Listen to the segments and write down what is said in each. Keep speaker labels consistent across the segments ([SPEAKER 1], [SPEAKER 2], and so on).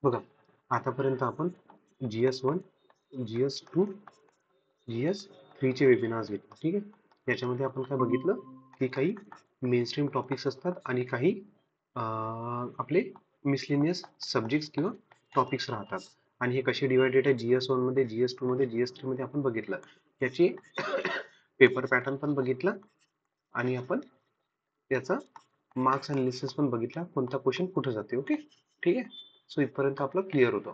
[SPEAKER 1] बघा, आतापर्यंत आपण GS1, GS2, GS3 चे वेबिनार्स घेतले. ठीक आहे. याच्यामध्ये आपण काय बघितलं की काही मेनस्ट्रीम टॉपिक्स असतात आणि काही आपले मिसलेनियस सब्जेक्ट्स किंवा टॉपिक्स राहतात. आणि हे कसे डिवायडेड आहे GS1 मध्ये, GS2 मध्ये, GS3 मध्ये आपण बघितलं. याची पेपर पॅटर्न पण बघितला आणि आपण याचा मार्क्स अनालिसिस पण बघितला, कोणता क्वेश्चन कुठे जाते. ओके, ठीक आहे. सो इथपर्यंत आपलं क्लिअर होतं.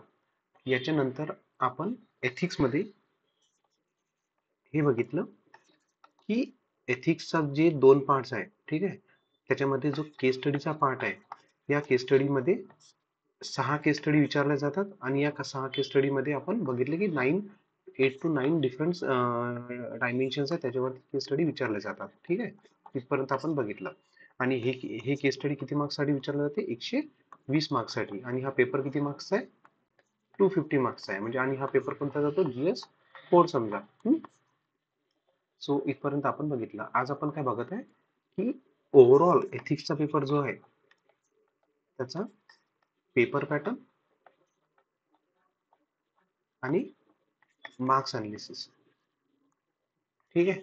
[SPEAKER 1] याच्यानंतर आपण एथिक्स मध्ये हे बघितलं की एथिक्सचा जे 2 पार्ट्स आहे, ठीक आहे. त्याच्यामध्ये जो केस स्टडीचा पार्ट आहे, या केस स्टडीमध्ये 6 केस स्टडी विचारल्या जातात आणि या 6 केस स्टडी मध्ये आपण बघितले की 8 to 9 डिफरंट डायमेन्शन्स आहेत, त्याच्यावरती केस स्टडी विचारले जातात. ठीक आहे. इथपर्यंत आपण बघितलं. आणि हे केस स्टडी किती मार्क्स साठी विचारले जाते? 120 मार्क्स साठी. आणि हा पेपर किती मार्क्सचा आहे? 250 मार्क्सचा आहे. म्हणजे आणि हा पेपर कोणता जातो? GS4 समजा. सो इथपर्यंत आपण बघितलं. आज आपण काय बघत आहे की ओव्हरऑल एथिक्सचा पेपर जो आहे त्याचा पेपर पॅटर्न आणि मार्क्स अनालिसिस. ठीक आहे.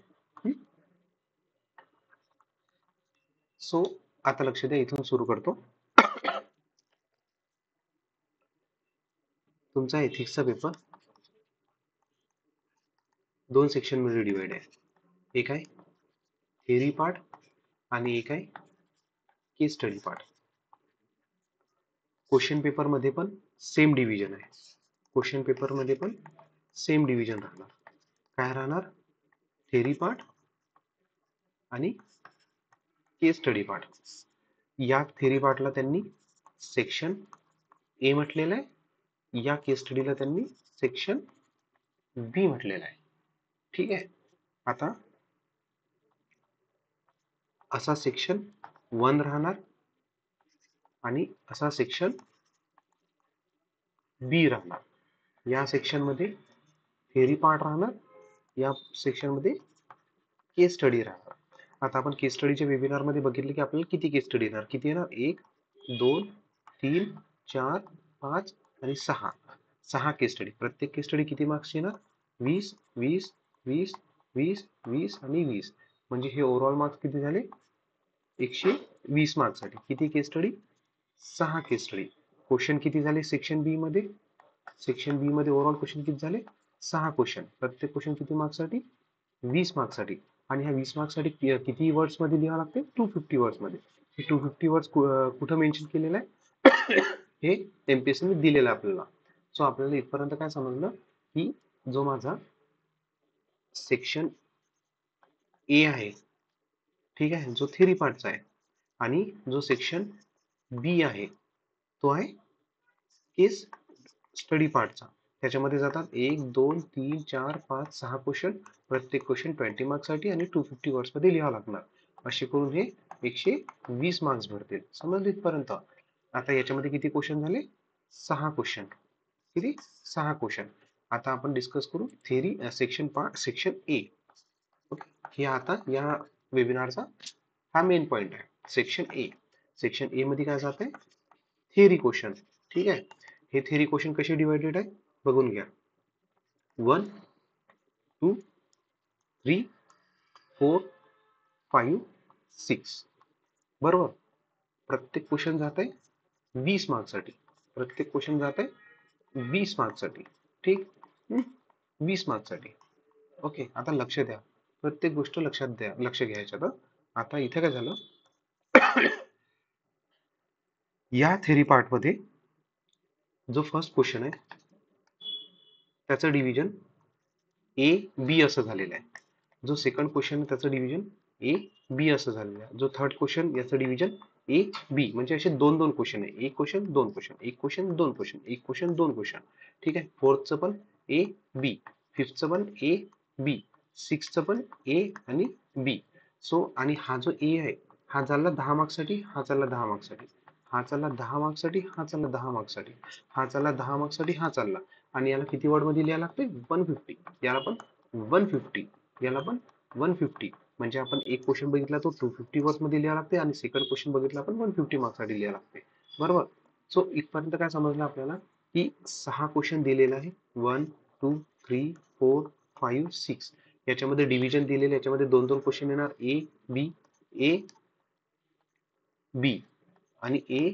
[SPEAKER 1] सो आता लक्ष द्या, इथून सुरू करतो. तुमचा एथिक्सचा पेपर 2 सेक्शन मध्ये डिवाइड आहे. एक आहे थेअरी पार्ट आणि एक आहे केस स्टडी पार्ट. क्वेश्चन पेपर मध्ये पण सेम डिव्हिजन आहे. क्वेश्चन पेपर मध्ये पण सेम डिव्हिजन राहणार. काय राहणार? थेअरी पार्ट आणि केस स्टडी पार्ट. या थेअरी पार्टला त्यांनी सेक्शन ए म्हटलेलं आहे, या केस स्टडीला त्यांनी सेक्शन बी म्हटलेलं आहे. ठीक आहे. आता असा सेक्शन 1 राहणार आणि असा सेक्शन बी राहणार. या सेक्शन मध्ये थेअरी पार्ट राहणार, या सेक्शन मध्ये केस स्टडी राहणार. आता आपण केस स्टडीच्या वेबिनार मध्ये बघितले की आपल्याला किती केस स्टडी येणार? किती येणार? 1, 2, 3, 4, 5 आणि 6. 6 केस स्टडी. प्रत्येक केस स्टडी किती मार्क्स येणार? 20, 20, 20, 20, 20 आणि 20. म्हणजे हे ओव्हरऑल मार्क्स किती झाले? 120 मार्क्स साठी. किती केस स्टडी? 6 केस स्टडी. क्वेश्चन किती झाले सेक्शन बी मध्ये? सेक्शन बी मध्ये ओव्हरऑल क्वेश्चन किती झाले? 6 क्वेश्चन. प्रत्येक क्वेश्चन किती मार्क्स साठी? 20 मार्क्स साठी. आणि ह्या 20 मार्क्स साठी किती वर्ड्स मध्ये लिहावं लागते? 250 वर्ड्स मध्ये. हे 250 वर्ड्स कुठं मेन्शन केलेलं आहे? हे MPSC ने दिलेलं आहे आपल्याला. सो आपल्याला इथपर्यंत काय समजलं की जो माझा सेक्शन ए आहे, ठीक आहे, जो थेअरी पार्टचा आहे, आणि जो सेक्शन बी आहे तो आहे केस स्टडी पार्टचा. त्याच्यामध्ये जातात 1, 2, 3, 4, 5, 6 क्वेश्चन. प्रत्येक क्वेश्चन 20 मार्क्स साठी आणि 250 वर्ड्स मध्ये लिहावं लागणार. असे करून हे 120 मार्क्स भरतील. समजलं इथपर्यंत? आता याच्यामध्ये किती क्वेश्चन झाले? 6 क्वेश्चन. किती? 6 क्वेश्चन. आता आपण डिस्कस करू theory section part, section A. Okay, हे आता या वेबिनारचा हा मेन पॉइंट आहे. Section A. सेक्शन ए मध्ये काय जात आहे? Theory question. ठीक आहे. हे थेअरी क्वेश्चन कसे डिवायडेड आहे बघून घ्या. 1, 2, 3, 4, 5, 6. बरोबर. प्रत्येक क्वेश्चन जात आहे 20 मार्क्स साठी. प्रत्येक क्वेश्चन जात आहे 20 मार्क्स साठी. ठीक. 20 मार्क्स साठी. ओके, आता लक्ष द्या, प्रत्येक गोष्ट लक्षात द्या, लक्ष घ्यायचं. आता इथे काय झालं, या थेअरी पार्ट मध्ये जो फर्स्ट क्वेश्चन आहे त्याचं डिव्हिजन ए बी असं झालेलं आहे. जो सेकंड क्वेश्चन आहे त्याचं डिव्हिजन ए बी असं झालेलं आहे. जो थर्ड क्वेश्चन याचं डिव्हिजन ए बी. म्हणजे असे 2-2 क्वेश्चन आहे. एक क्वेश्चन 2 क्वेश्चन, एक क्वेश्चन 2 क्वेश्चन, एक क्वेश्चन 2 क्वेश्चन. ठीक आहे. फोर्थचं पण ए बी, फिफ्थचं पण ए बी, सिक्सचं पण ए आणि बी. सो आणि हा जो ए आहे हा चालला 10 मार्क्स साठी, हा चालला 10 मार्क्स साठी, हा चालला 10 मार्क्स साठी, हा चालला 10 मार्क्स साठी, हा चालला 10 मार्क्स साठी, हा चालला. आणि याला किती वर्ड मध्ये लिहायला लागते? 150. याला पण 150, याला पण 150. म्हणजे आपण एक क्वेश्चन बघितला तो 250 वर्ड्स मध्ये लिहायला लागते आणि सेकंड क्वेश्चन बघितला आपण 150 मार्क्स साठी लिहायला लागते. बरोबर. सो इथपर्यंत काय समजलं आपल्याला की 6 क्वेश्चन दिलेला आहे 1 2 3 4 5 6 याच्यामध्ये डिव्हिजन दिलेले याच्यामध्ये दोन दोन क्वेश्चन येणार ए बी आणि ए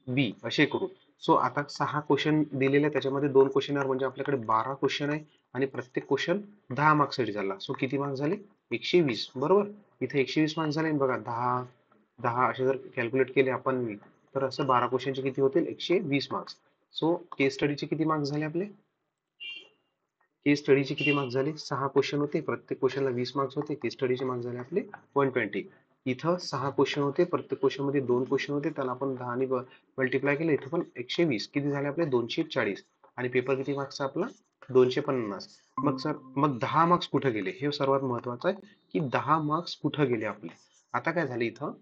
[SPEAKER 1] बी असे करू. सो आता 6 क्वेश्चन दिलेले आहे त्याच्यामध्ये दोन क्वेश्चन येणार म्हणजे आपल्याकडे 12 क्वेश्चन आहे आणि प्रत्येक क्वेश्चन 10 मार्क्स साठी झाला. सो किती मार्क्स झाले 120 बरोबर. इथे 120 मार्क्स झाले बघा 10 10 असे जर कॅल्क्युलेट केले आपण तर असं 12 क्वेश्चनचे किती होतील 120 मार्क्स. सो केस स्टडीचे किती मार्क्स झाले आपले केस स्टडीचे किती मार्क्स झाले 6 क्वेश्चन होते प्रत्येक क्वेश्चनला 20 मार्क्स होते केस स्टडीचे मार्क्स झाले आपले 120. इथं 6 क्वेश्चन होते प्रत्येक क्वेश्चन मध्ये दोन क्वेश्चन होते त्याला आपण 10 ने मल्टिप्लाय केलं इथं पण 120 किती झाले आपले 240 आणि पेपर किती मार्क्सचा आपला 250. मग सर मग 10 मार्क्स कुठे गेले हे सर्वात महत्वाचं आहे की 10 मार्क्स कुठे गेले आपले. आता काय झाले इथं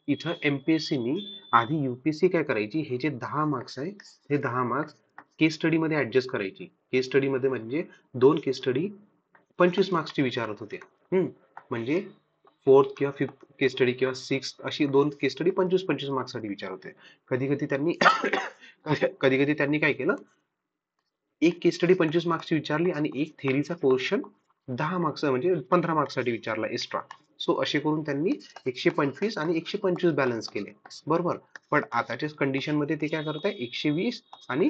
[SPEAKER 1] इथं एमपीएससी नी आधी यूपीएससी काय करायची हे जे 10 मार्क्स आहे हे 10 मार्क्स केस स्टडी मध्ये ऍडजस्ट करायची. केस स्टडी मध्ये म्हणजे दोन केस स्टडी 25 मार्क्सची विचारत होते. म्हणजे फोर्थ किंवा फिफ्थ केस स्टडी किंवा सिक्स अशी दोन केस स्टडी 25-25 मार्क्स साठी विचारत होते. कधी कधी त्यांनी कधी कधी त्यांनी काय केलं एक केस स्टडी 25 मार्क्सची विचारली आणि एक थेअरीचा पोर्शन 10 मार्क्स म्हणजे 15 मार्क्स साठी विचारला एक्स्ट्रा. सो असे करून त्यांनी 125 आणि 125 बॅलन्स केले बरोबर. पण आताच्या कंडिशन मध्ये ते काय करत आहे 120 आणि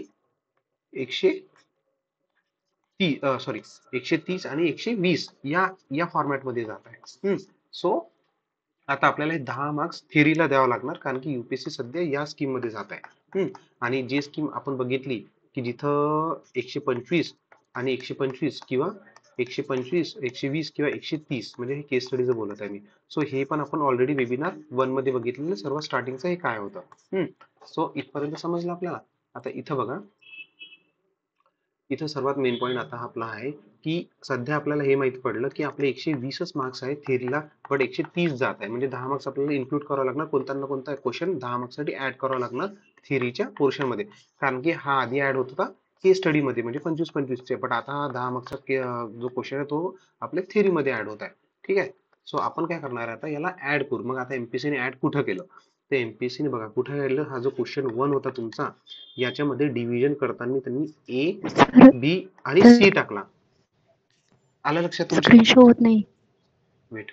[SPEAKER 1] 130 आणि 120 या फॉर्मॅट मध्ये जात आहे. सो आता आपल्याला 10 मार्क्स थेअरीला द्यावं लागणार कारण की युपीएससी सध्या या स्कीम मध्ये जात आहे. आणि जी स्कीम आपण बघितली की जिथं 125 आणि 125 किंवा 125 120 किंवा 130 म्हणजे हे केस स्टडीचं बोलत आहे मी. सो हे पण आपण ऑलरेडी वेबिनार 1 मध्ये बघितलेलं सर्व स्टार्टिंगचं हे काय होतं. सो इथपर्यंत समजलं आपल्याला. आता इथं बघा इथं सर्वात मेन पॉईंट आता आपला आहे की सध्या आपल्याला हे माहित पडलं की आपले 120च मार्क्स आहेत थेअरीला पण 130 जात आहे म्हणजे 10 मार्क्स आपल्याला इन्क्लूड करावं लागणार कोणता ना कोणता क्वेश्चन 10 मार्क्स साठी ऍड करावा लागणार थेअरीच्या पोर्शन मध्ये. कारण की हा आधी ऍड होत होता केस स्टडी मध्ये म्हणजे 25-25 चे पण आता हा 10 मार्क्सचा जो क्वेश्चन आहे तो आपल्या थेअरी मध्ये ऍड होत आहे. ठीक आहे. सो आपण काय करणार आहे आता याला ऍड करू. मग आता एमपीएससी ने ऍड कुठं केलं तर एमपीएससी ने बघा कुठं केलं हा जो क्वेश्चन 1 होता तुमचा याच्यामध्ये डिव्हिजन करताना त्यांनी ए बी आणि सी टाकला. आलं लक्षात तुमच्या
[SPEAKER 2] स्क्रीन शो होत नाही.
[SPEAKER 1] वेट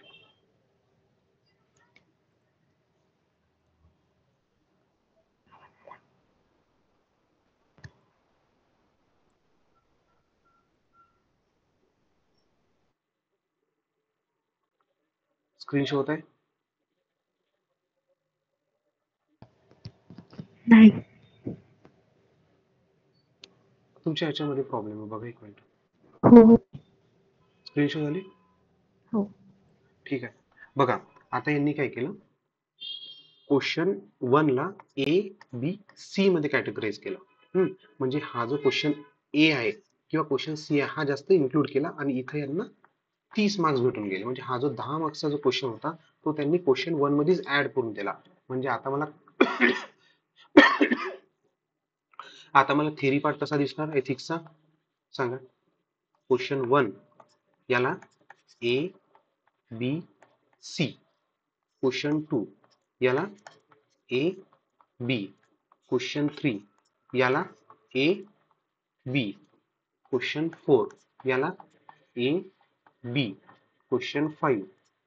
[SPEAKER 1] स्क्रीन शो होत आहे
[SPEAKER 2] नाही.
[SPEAKER 1] तुमच्या ह्याच्यामध्ये प्रॉब्लेम आहे बघा एक मिनिट.
[SPEAKER 2] हो
[SPEAKER 1] स्क्रीन शो झाली
[SPEAKER 2] हो.
[SPEAKER 1] ठीक आहे. बघा आता यांनी काय केलं क्वेश्चन 1 ला ए बी सी मध्ये कॅटेगराईज केलं. म्हणजे हा जो क्वेश्चन ए आहे किंवा क्वेश्चन सी आहे हा जास्त इन्क्लूड केला आणि इथे यांना 30 मार्क्स भेटून गेले. म्हणजे हा जो 10 मार्क्सचा जो क्वेश्चन होता तो त्यांनी क्वेश्चन 1 मध्येच ऍड करून दिला. म्हणजे आता मला थेअरी पार्ट कसा दिसणार एथिक्सचा सांगा. क्वेश्चन 1 याला ए बी सी. क्वेश्चन 2 याला ए बी. क्वेश्चन 3 याला ए बी. क्वेश्चन 4 याला ए बी. क्वेश्चन 5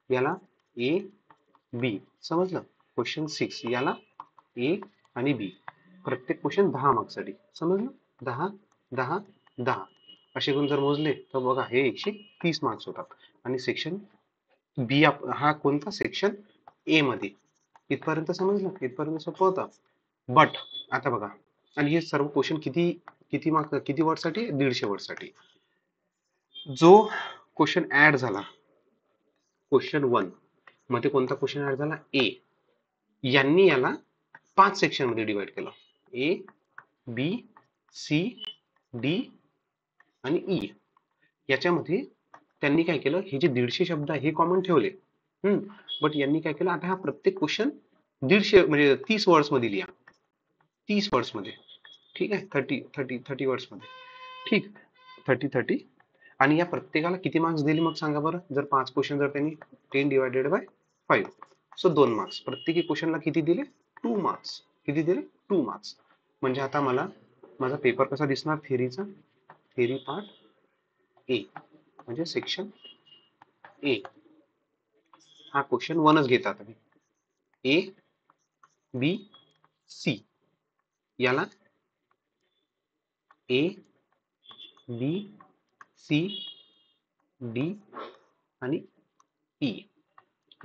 [SPEAKER 1] याला ए बी. समजलं. क्वेश्चन 6 याला ए आणि बी. प्रत्येक क्वेश्चन 10 मार्क्स साठी. समजलं. 10 10 10 असे करून जर मोजले तर बघा हे 130 मार्क्स होतात. आणि सेक्शन बी हा कोणता सेक्शन ए मध्ये. इथपर्यंत समजलं इथपर्यंत सोपं होतं. बट आता बघा आणि हे सर्व क्वेश्चन किती किती मार्क किती वर्ड साठी 150 वर्ड साठी. जो क्वेश्चन ऍड झाला क्वेश्चन 1 मध्ये कोणता क्वेश्चन ऍड झाला ए. यांनी याला 5 सेक्शन मध्ये डिवाइड केलं ए बी सी डी आणि ई. याच्यामध्ये त्यांनी काय केलं हे जे 150 शब्द आहे हे कॉमन ठेवले. बट यांनी काय केलं आता हा प्रत्येक क्वेश्चन 150 म्हणजे 30 वर्ड्स मध्ये लिहा. 30 वर्ड्स मध्ये. ठीक आहे 30 वर्ड्स मध्ये. ठीक 30 आणि या प्रत्येकाला किती मार्क्स दिले मग सांगा बरं. जर 5 क्वेश्चन जर त्यांनी 10 डिवायडेड बाय 5 सो 2 मार्क्स. प्रत्येकी क्वेश्चनला किती दिले 2 मार्क्स. किती दिले 2 मार्क्स. म्हणजे आता मला माझा पेपर कसा दिसणार थेरीचा, थेरी पार्ट ए म्हणजे सेक्शन ए. हा क्वेश्चन 1च घेतात ए बी सी. याला ए बी सी डी आणि ई.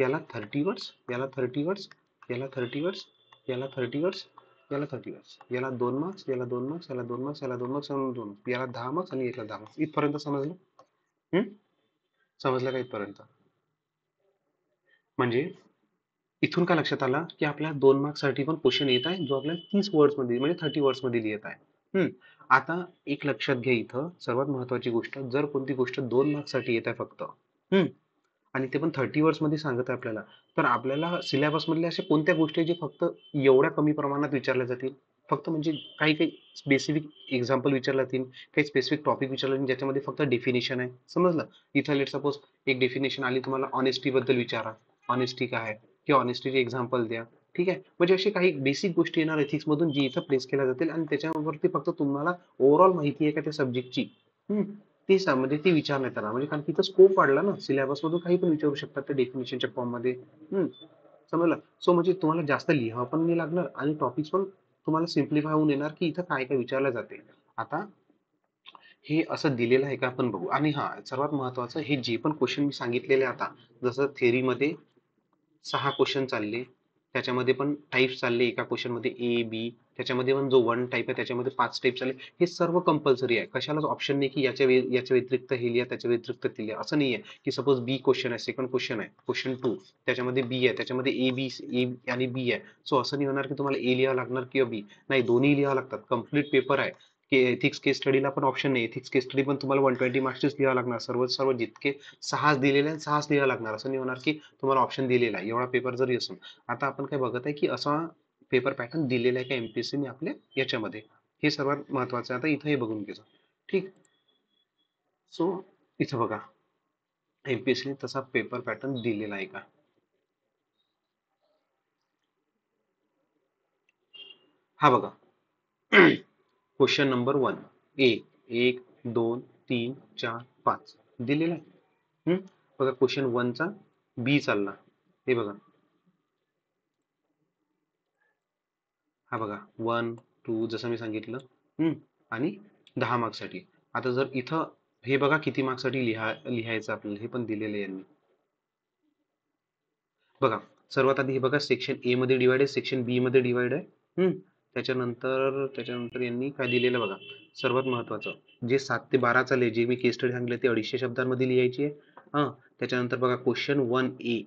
[SPEAKER 1] याला 30 वर्ड्स, याला 30 वर्ड्स, याला 30 वर्ड्स, याला 30 वर्ड्स, याला 30 वर्ड्स, याला 2 मार्क्स, याला 2 मार्क्स, याला 2 मार्क्स, याला 2 मार्क्स, याला 2 मार्क्स, याला 10 मार्क्स आणि याला 10 मार्क्स. इथपर्यंत समजलं? समजलं का इथपर्यंत? म्हणजे इथून काय लक्षात आलं की आपल्या 2 मार्क्स साठी पण क्वेश्चन येत आहे जो आपल्याला 30 वर्ड्स मध्ये म्हणजे 30 वर्ड्स मध्ये लिहित आहे. आता एक लक्षात घ्या, इथं सर्वात महत्वाची गोष्ट, जर कोणती गोष्ट 2 मार्क्स साठी येत आहे फक्त, आणि ते पण 30 वर्ड्स मध्ये सांगत आहे आपल्याला, तर आपल्याला सिलेबस मधल्या अशा कोणत्या गोष्टी जे फक्त एवढ्या कमी प्रमाणात विचारल्या जातील, फक्त म्हणजे काही काही स्पेसिफिक एक्झाम्पल विचारले जातील, काही स्पेसिफिक टॉपिक विचारले जातील ज्याच्यामध्ये फक्त डेफिनेशन आहे. समजलं? इथं लेट सपोज एक डेफिनेशन आली तुम्हाला ऑनेस्टी बद्दल विचारा, ऑनेस्टी काय आहे किंवा ऑनेस्टीचे एक्झाम्पल द्या. ठीक आहे, म्हणजे अशी काही बेसिक गोष्टी येणार एथिक्स मधून जी इथं प्लेस केल्या जातील आणि त्याच्यावरती फक्त तुम्हाला ओव्हरऑल माहिती आहे का त्या सब्जेक्टची, ती म्हणजे ती विचारण्यात आला, म्हणजे कारण तिथं स्कोप वाढला ना, सिलेबस मधून काही पण विचारू शकतात त्या डेफिनेशनच्या फॉर्म मध्ये. समजलं? सो म्हणजे तुम्हाला जास्त लिहावं पण नाही लागणार आणि टॉपिक्स पण तुम्हाला सिम्प्लिफाय होऊन येणार की इथं काय काय विचारलं जाते. आता हे असं दिलेलं आहे का आपण बघू. आणि हा सर्वात महत्वाचं, हे जे पण क्वेश्चन मी सांगितलेले आता, जसं थेअरीमध्ये 6 क्वेश्चन चालले, त्याच्यामध्ये पण टाईप्स चालले, एका क्वेश्चन मध्ये ए बी, त्याच्यामध्ये पण जो 1 टाईप आहे त्याच्यामध्ये 5 टाईप चालले. हे सर्व कंपल्सरी आहे, कशालाच ऑप्शन नाही की याच्या व्यतिरिक्त हे लिहा, त्याच्या व्यतिरिक्त ते लिहा, असं नाही आहे की सपोज बी क्वेश्चन आहे, सेकंड क्वेश्चन आहे, क्वेश्चन 2 त्याच्यामध्ये बी आहे, त्याच्यामध्ये ए आणि बी आहे. सो असं नाही होणार की तुम्हाला ए लिहावं लागणार किंवा बी, नाही, दोन्ही लिहावं लागतात. कम्प्लीट पेपर आहे की एथिक्स केस स्टडीला पण ऑप्शन नाही, एथिक्स केस स्टडी पण तुम्हाला 120 मार्क्सचीच लिहावं लागणार. सर्व जितके 6 दिलेले आहेत 6च लिहावं लागणार, असं नाही होणार की तुम्हाला ऑप्शन दिलेला आहे एवढा पेपर जरी असेल. आता आपण काय बघत आहे की असा पेपर पॅटर्न दिलेला आहे का एमपीएससीने आपल्या याच्यामध्ये, हे सर्वात महत्वाचं आहे. आता इथं हे बघून घ्यायचं. ठीक. सो इथं बघा एमपीएससीने तसा पेपर पॅटर्न दिलेला आहे का. हा बघा क्वेश्चन नंबर 1 ए 1 2 3 4 5 दिलेला आहे. बघा क्वेश्चन 1 चा बी चालला, हे बघा, हा बघा 1 2 जसं मी सांगितलं, आणि 10 मार्क्स साठी. आता जर इथं हे बघा किती मार्क्स साठी लिहायचं आपल्याला, हे पण दिलेलं आहे यांनी. बघा सर्वात आधी हे बघा, सेक्शन ए मध्ये डिवाइड आहे, सेक्शन बी मध्ये डिवाइड आहे. त्याच्यानंतर यांनी काय दिलेलं बघा, सर्वात महत्वाचं जे 7 ते 12 चालले, जे मी केस स्टडी सांगितले ते 250 शब्दांमध्ये लिहायची आहे. त्याच्यानंतर बघा क्वेश्चन 1 ए,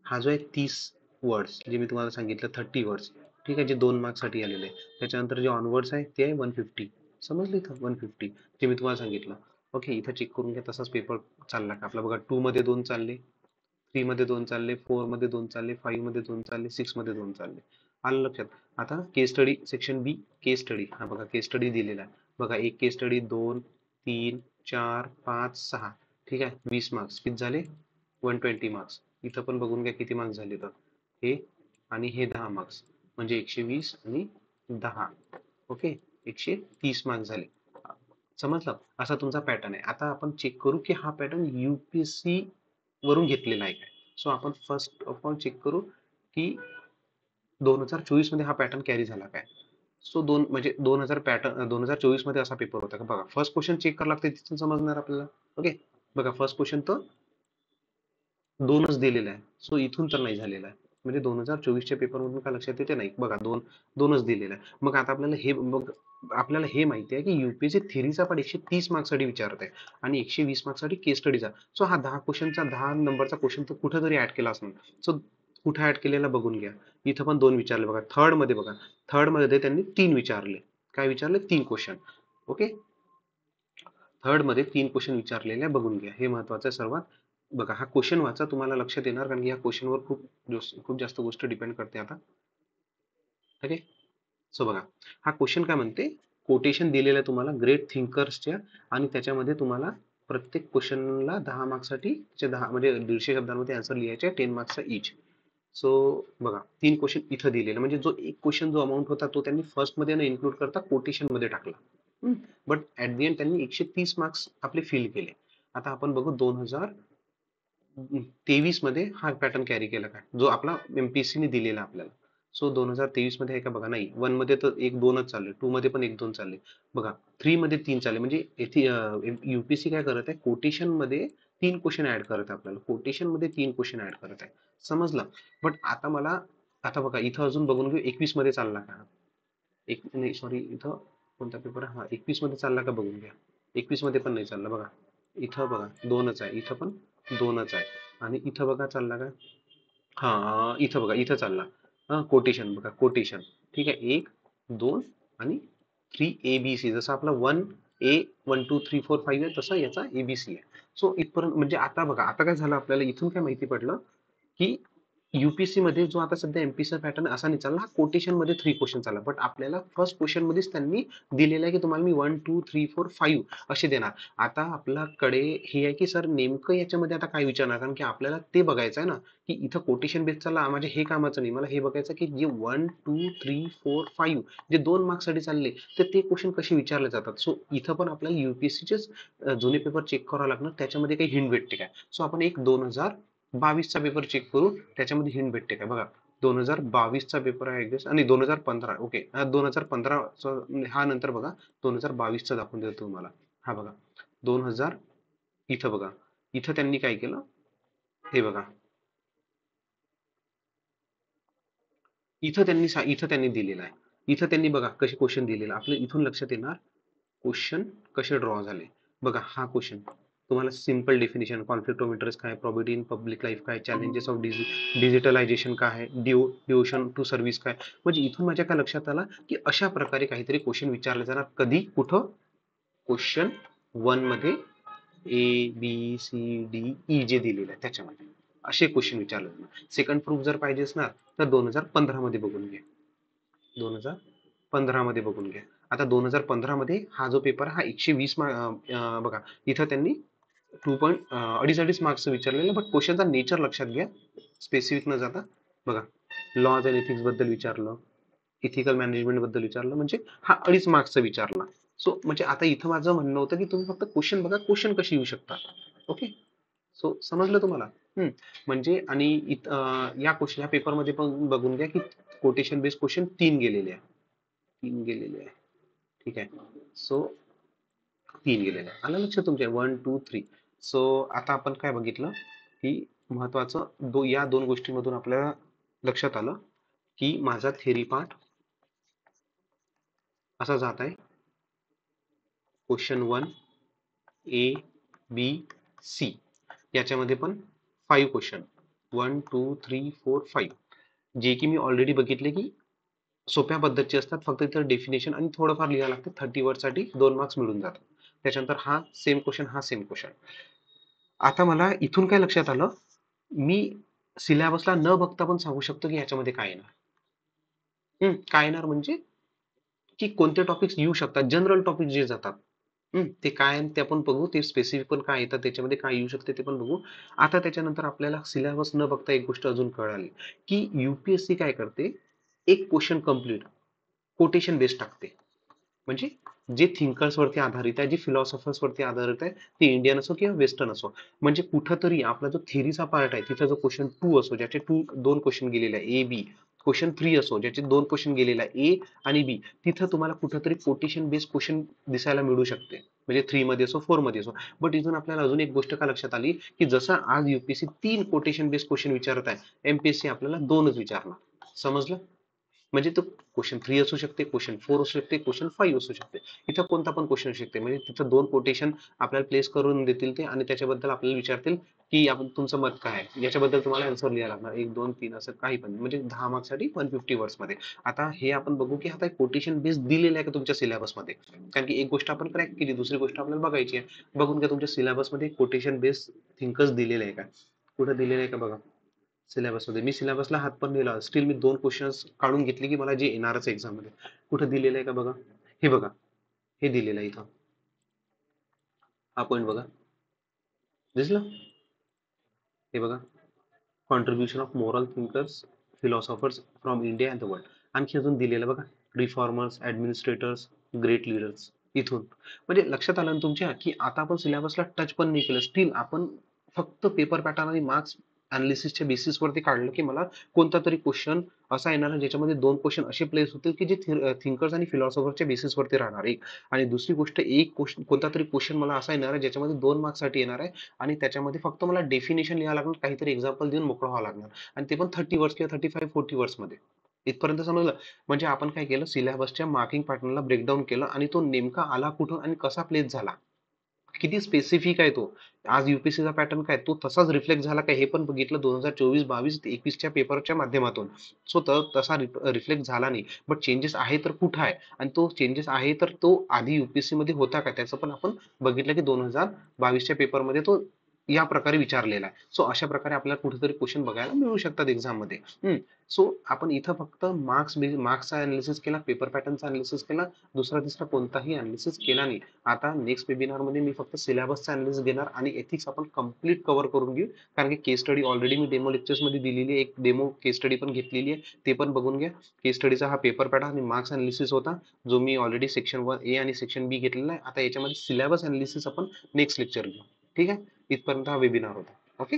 [SPEAKER 1] हा जो आहे 30 वर्ड्स, जे मी तुम्हाला सांगितलं 30 वर्ड्स, ठीक आहे, जे 2 मार्क्स साठी आलेले आहे. त्याच्यानंतर जे ऑनवर्ड्स आहे ते आहे 150. समजलं? इथं 150 जे मी तुम्हाला सांगितलं. ओके, इथं चेक करून घ्या तसाच पेपर चालला का आपला. बघा 2 मध्ये 2 चालले, 3 मध्ये 2 चालले, 4 मध्ये 2 चालले, 5 मध्ये 2 चालले, 6 मध्ये 2 चालले. आलं लक्षात? आता केस स्टडी सेक्शन बी, केस स्टडी, हा बघा केस स्टडी दिलेला आहे. बघा एक केस स्टडी, 2 3 4 5 6, ठीक आहे, 20 मार्क्स किती झाले, 120 मार्क्स. इथं पण बघून घ्या किती मार्क्स झाले तर हे, आणि हे 10 मार्क्स, म्हणजे 120 आणि 10, ओके, 130 मार्क्स झाले. समजलं? असा तुमचा पॅटर्न आहे. आता आपण चेक करू की हा पॅटर्न युपीएससी वरून घेतलेला आहे काय. सो आपण फर्स्ट ऑफ ऑल चेक करू की 2024 मध्ये हा पॅटर्न कॅरी झाला काय. सो म्हणजे 2024 मध्ये असा पेपर होता का. बघा फर्स्ट क्वेश्चन चेक करावं लागतं, तिथून समजणार आपल्याला. ओके, बघा फर्स्ट क्वेश्चन तर 2च दिलेला आहे, सो इथून तर नाही झालेला आहे. म्हणजे 2024च्या पेपर मधून काय लक्षात येते, नाही बघा 2च दिलेला आहे. मग आता आपल्याला हे माहिती आहे की युपीएससी थिअरीचा पण 130 मार्क्स साठी विचारत आहे आणि 120 मार्क्स साठी केस स्टडीचा. सो हा 10 नंबरचा क्वेश्चन तर कुठेतरी ऍड केला असणार. सो कुठे ऍड केलेला बघून घ्या. इथं पण 2 विचारले बघा. थर्ड मध्ये त्यांनी 3 विचारले. काय विचारले? 3 क्वेश्चन. ओके, थर्ड मध्ये 3 क्वेश्चन विचारलेले आहे, बघून घ्या, हे महत्वाचं आहे सर्वात. बघा हा क्वेश्चन वाचा, तुम्हाला लक्षात येणार, कारण की या क्वेश्चनवर खूप जास्त गोष्ट डिपेंड करते आता. ओके, सो बघा हा क्वेश्चन काय म्हणते, कोटेशन दिलेलं आहे तुम्हाला ग्रेट थिंकर्सच्या, आणि त्याच्यामध्ये तुम्हाला प्रत्येक क्वेश्चनला 10 मार्क्ससाठी 10 म्हणजे 150 शब्दांमध्ये आन्सर लिहायचे, 10 मार्क्सचा इच. सो बघा 3 क्वेश्चन इथं दिलेले म्हणजे जो एक क्वेश्चन जो अमाऊंट होता तो त्यांनी फर्स्ट मध्ये न इन्क्लूड करता कोटेशन मध्ये टाकला. बट ऍट द एंड त्यांनी 130 मार्क्स आपले फिल केले. आता आपण बघू 2023 मध्ये हा पॅटर्न कॅरी केला काय जो आपला एमपीएससी ने दिलेला आपल्याला. सो 2023 मध्ये आहे का बघा, नाही. वन मध्ये तर एक दोनच चालले, टू मध्ये पण एक दोन चालले बघा, थ्री मध्ये तीन चालले. म्हणजे येथे युपीएससी काय करत आहे, कोटेशन मध्ये 3 क्वेश्चन ऍड करत आहे आपल्याला, कोटेशन मध्ये 3 क्वेश्चन ऍड करत आहे. समजलं. बट आता मला, आता बघा इथं अजून बघून घेऊ 21 मध्ये चालला का. एक नाही, सॉरी, इथं कोणता पेपर आहे, हा 21 मध्ये चालला का बघून घ्या. 21 मध्ये पण नाही चालला बघा. इथं बघा दोनच आहे, इथं पण दोनच आहे. आणि इथं बघा चालला का, हा इथं बघा इथं चालला. हा कोटेशन बघा, कोटेशन. ठीक आहे, एक, दोन आणि थ्री ए बी सी. जसं आपला वन ए, 1 2 3 4 5 आहे तसं याचा एबीसी आहे. सो इथपर्यंत म्हणजे आता बघा, आता काय झालं आपल्याला इथून काय माहिती पडलं की युपीएससी मध्ये जो आता सध्या एमपीसी पॅटर्न असा नाही चालला, हा कोटेशन मध्ये 3 क्वेश्चन चालला. बट आपल्याला फर्स्ट क्वेश्चन मध्येच त्यांनी दिलेलं आहे की तुम्हाला मी 1 2 3 4 5 असे देणार. आता आपल्याकडे हे आहे की सर नेमकं याच्यामध्ये आता काय विचारणार, कारण की आपल्याला ते बघायचं आहे ना की इथं कोटेशन बेस चालला, माझ्या हे कामाचं नाही. मला हे बघायचं की जे 1 2 3 4 5 जे 2 मार्क्स साठी चालले तर ते क्वेश्चन कसे विचारले जातात. सो इथं पण आपल्याला युपीएससीचेच जुने पेपर चेक करावं लागणार, त्याच्यामध्ये काही हिंट भेटते काय. सो आपण एक 2022 पेपर चेक करू, त्याच्यामध्ये हिंट भेटते काय बघा. 2022 पेपर आहे गेस, आणि 2015, ओके, 2015 हा नंतर बघा. 2022 दाखवून देतो तुम्हाला. हा बघा 2000, इथं बघा, इथं त्यांनी काय केलं, हे बघा, इथं त्यांनी दिलेलं आहे. इथं त्यांनी बघा कसे क्वेश्चन दिलेलं आपल्या इथून लक्षात येणार क्वेश्चन कसे ड्रॉ झाले. बघा हा क्वेश्चन तुम्हाला simple definition, conflict of interest काय, प्रॉपर्टी इन पब्लिक लाईफ काय, चॅलेंजेस ऑफ डिजिटलायझेशन काय आहे, डिवोशन टू सर्व्हिस काय. म्हणजे इथून माझ्या काय लक्षात आलं की अशा प्रकारे काहीतरी क्वेश्चन विचारले जाणार. कधी, कुठं, क्वेश्चन वन मध्ये A B C D E जे दिलेलं आहे त्याच्यामध्ये असे क्वेश्चन विचारले जाणार. सेकंड प्रूफ जर पाहिजे असणार तर 2015 मध्ये बघून घ्या. 2015 मध्ये बघून घ्या. आता 2015 मध्ये हा जो पेपर हा 120 बघा इथं त्यांनी 2.2 मार्क्स विचारलेले. बट क्वेश्चनचा नेचर लक्षात घ्या, स्पेसिफिक न जाता. बघा लॉज अँड एथिक्स बद्दल विचारलं, इथिकल मॅनेजमेंट बद्दल विचारलं, म्हणजे हा 2.5 मार्क्सचा विचारला. सो म्हणजे आता इथं माझं म्हणणं होतं की तुम्ही फक्त क्वेश्चन बघा, क्वेश्चन कसे येऊ शकतात. ओके, सो समजलं तुम्हाला. म्हणजे आणि या क्वेश्चन या पेपरमध्ये पण बघून घ्या की कोटेशन बेस्ड क्वेश्चन 3 गेलेले आहे, 3 गेलेले आहे. ठीक आहे. सो 3 गेलेले आहे, आलं लक्षात तुमच्या 1 2 3. सो आता आपण काय बघितलं की महत्वाचं या दोन गोष्टींमधून आपल्याला लक्षात आलं की माझा थेरी पार्ट असा जात आहे. क्वेश्चन 1 ए बी सी याच्यामध्ये पण 5 क्वेश्चन, 1 2 3 4 5, जे की मी ऑलरेडी बघितले की सोप्या पद्धतीचे असतात. फक्त इथं डेफिनेशन आणि थोडंफार लिहायला लागतं. 30 वर्ड साठी 2 मार्क्स मिळून जातात. त्याच्यानंतर हा सेम क्वेश्चन, हा सेम क्वेश्चन. आता मला इथून काय लक्षात आलं, मी सिलेबसला न बघता पण सांगू शकतो की याच्यामध्ये काय येणार. काय येणार म्हणजे की कोणते टॉपिक्स येऊ शकतात, जनरल टॉपिक जे जातात. ते काय आहे ते आपण बघू, ते स्पेसिफिक पण काय येतात त्याच्यामध्ये, काय येऊ शकते ते पण बघू. आता त्याच्यानंतर आपल्याला सिलेबस न बघता एक गोष्ट अजून कळाली की युपीएससी काय करते, एक क्वेश्चन कम्प्लीट कोटेशन बेस्ड टाकते. म्हणजे जे थिंकर्स वरती आधारित आहे, जे फिलॉसॉफर्स वरती आधारित आहे, ते इंडियन असो किंवा वेस्टर्न असो. म्हणजे कुठंतरी आपला जो थिअरीचा पार्ट आहे तिथं जो क्वेश्चन 2 असो, ज्याचे दोन क्वेश्चन गेलेले आहे ए बी, क्वेश्चन 3 असो ज्याचे 2 क्वेश्चन गेलेले आहे ए आणि बी, तिथं तुम्हाला कुठंतरी कोटेशन बेस्ड क्वेश्चन दिसायला मिळू शकते. म्हणजे 3 मध्ये असो, 4 मध्ये असो. बट इथून आपल्याला अजून एक गोष्ट का लक्षात आली की जसं आज युपीएससी 3 कोटेशन बेस्ड क्वेश्चन विचारत आहे, एमपीएससी आपल्याला 2च विचारणार. समजलं. म्हणजे तो क्वेश्चन 3 असू शकते, क्वेश्चन 4 असू शकते, क्वेश्चन 5 असू शकते. इथं कोणता पण क्वेश्चन असू शकते. म्हणजे तिथं 2 कोटेशन आपल्याला प्लेस करून देतील ते, आणि त्याच्याबद्दल आपल्याला विचारतील की आपण तुमचं मत काय आहे, याच्याबद्दल तुम्हाला आन्सर लिहायला लागणार. 1 2 3 असं काही पण, म्हणजे 10 मार्क्स साठी 150 वर्ड्स मध्ये. आता हे आपण बघू की आता कोटेशन बेस दिलेलं आहे का तुमच्या सिलेबसमध्ये. कारण की एक गोष्ट आपण क्रॅक केली, दुसरी गोष्ट आपल्याला बघायची आहे. बघून घ्या तुमच्या सिलेबसमध्ये कोटेशन बेस थिंकर्स दिलेले आहे का, कुठं दिलेलं आहे का बघा. सिलेबसमध्ये मी सिलेबसला हात पण दिला, स्टील मी 2 क्वेश्चन्स काढून घेतले की मला जे येणारच एक्झाम मध्ये. कुठं दिलेलं आहे का बघा. हे बघा, हे दिलेलं आहे इथं. हा पॉईंट बघा, दिसलं. हे बघा, contribution of moral thinkers philosophers from India and the world. आणखी अजून दिलेलं बघा, रिफॉर्मर्स, ऍडमिनिस्ट्रेटर्स, ग्रेट लीडर्स. इथून म्हणजे लक्षात आलं ना तुमच्या की आता आपण सिलेबसला टच पण नाही केलं, स्टील आपण फक्त पेपर पॅटर्न आणि मार्क्स अनालिसिसच्या बेसिसवरती काढलं की मला कोणता तरी क्वेश्चन असा येणार आहे ज्याच्यामध्ये 2 क्वेश्चन असे प्लेस होतील की जे थिंकर्स आणि फिलॉसॉफरच्या बेसिसवरती राहणार एक. आणि दुसरी गोष्ट, एक क्वेश्चन कोणता तरी क्वेश्चन मला असा येणार आहे ज्याच्यामध्ये 2 मार्क्ससाठी येणार आहे आणि त्याच्यामध्ये फक्त मला डेफिनेशन लिहावं लागणार, काहीतरी एक्झाम्पल देऊन मोकळं व्हावं लागणार आणि ते पण 30 वर्ड्स किंवा 35-40 वर्ड्स मध्ये. इथपर्यंत समजलं. म्हणजे आपण काय केलं, सिलेबसच्या मार्किंग पॅटर्नला ब्रेकडाऊन केलं आणि तो नेमका आला कुठून आणि कसा प्लेस झाला, किती स्पेसिफिक आहे तो. आज युपीएससीचा पॅटर्न काय तो तसाच रिफ्लेक्ट झाला काय हे पण बघितलं 2024-22-21च्या पेपरच्या माध्यमातून. सो तसा रिफ्लेक्ट झाला नाही, बट चेंजेस आहे तर कुठं आहे आणि तो चेंजेस आहे तर तो आधी युपीएससी मध्ये होता का त्याचं पण आपण बघितलं की 2022च्या पेपरमध्ये तो या प्रकारे विचारलेला आहे. सो अशा प्रकारे आपल्याला कुठेतरी क्वेश्चन बघायला मिळू शकतात एक्झाम मध्ये. सो आपण इथं फक्त मार्क्सचा अनालिसिस केला, पेपर पॅटर्नचा अनालिसिस केला, दुसरा तिसरा कोणताही अनालिसिस केला नाही. आता नेक्स्ट वेबिनार मध्ये मी फक्त सिलेबसचा अनालिसिस घेणार आणि एथिक्स आपण कम्प्लीट कव्हर करून घेऊ. कारण की केस स्टडी ऑलरेडी मी डेमो लेक्चर्स मध्ये दिलेली आहे, एक डेमो केस स्टडी पण घेतलेली आहे, ते पण बघून घ्या. केस स्टडीचा हा पेपर पॅटर्न आणि मार्क्स अनालिसिस होता, जो मी ऑलरेडी सेक्शन 1A आणि सेक्शन बी घेतलेला आहे. आता याच्यामध्ये सिलेबस अनालिसिस आपण नेक्स्ट लेक्चर घेऊ. ठीक आहे, इथपर्यंत हा वेबिनार होता. ओके.